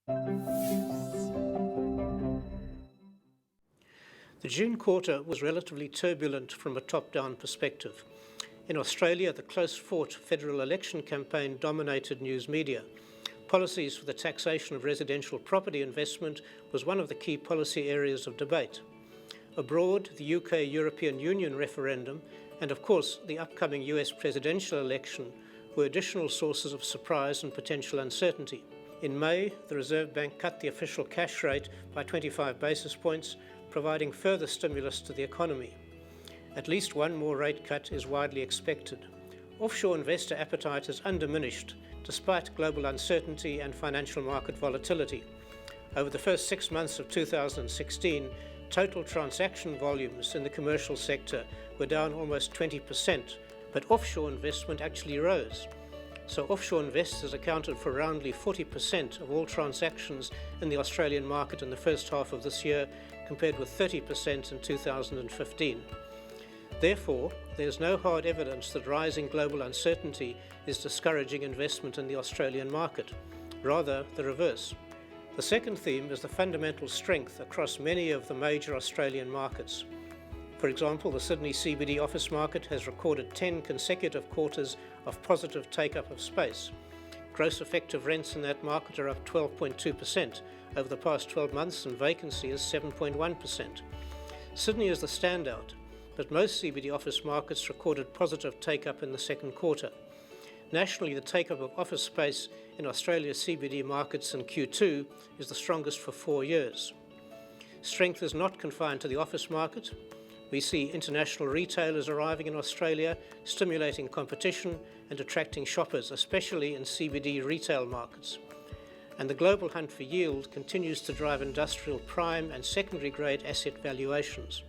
The June quarter was relatively turbulent from a top-down perspective. In Australia, the close-fought federal election campaign dominated news media. Policies for the taxation of residential property investment was one of the key policy areas of debate. Abroad, the UK European Union referendum and, of course, the upcoming US presidential election were additional sources of surprise and potential uncertainty. In May, the Reserve Bank cut the official cash rate by 25 basis points, providing further stimulus to the economy. At least one more rate cut is widely expected. Offshore investor appetite is undiminished, despite global uncertainty and financial market volatility. Over the first 6 months of 2016, total transaction volumes in the commercial sector were down almost 20%, but offshore investment actually rose. So offshore investors accounted for roundly 40% of all transactions in the Australian market in the first half of this year, compared with 30% in 2015. Therefore, there is no hard evidence that rising global uncertainty is discouraging investment in the Australian market. Rather, the reverse. The second theme is the fundamental strength across many of the major Australian markets. For example, the Sydney CBD office market has recorded 10 consecutive quarters of positive take-up of space. Gross effective rents in that market are up 12.2% over the past 12 months, and vacancy is 7.1%. Sydney is the standout, but most CBD office markets recorded positive take-up in the second quarter. Nationally, the take-up of office space in Australia's CBD markets in Q2 is the strongest for 4 years. Strength is not confined to the office market. We see international retailers arriving in Australia, stimulating competition and attracting shoppers, especially in CBD retail markets. And the global hunt for yield continues to drive industrial prime and secondary grade asset valuations.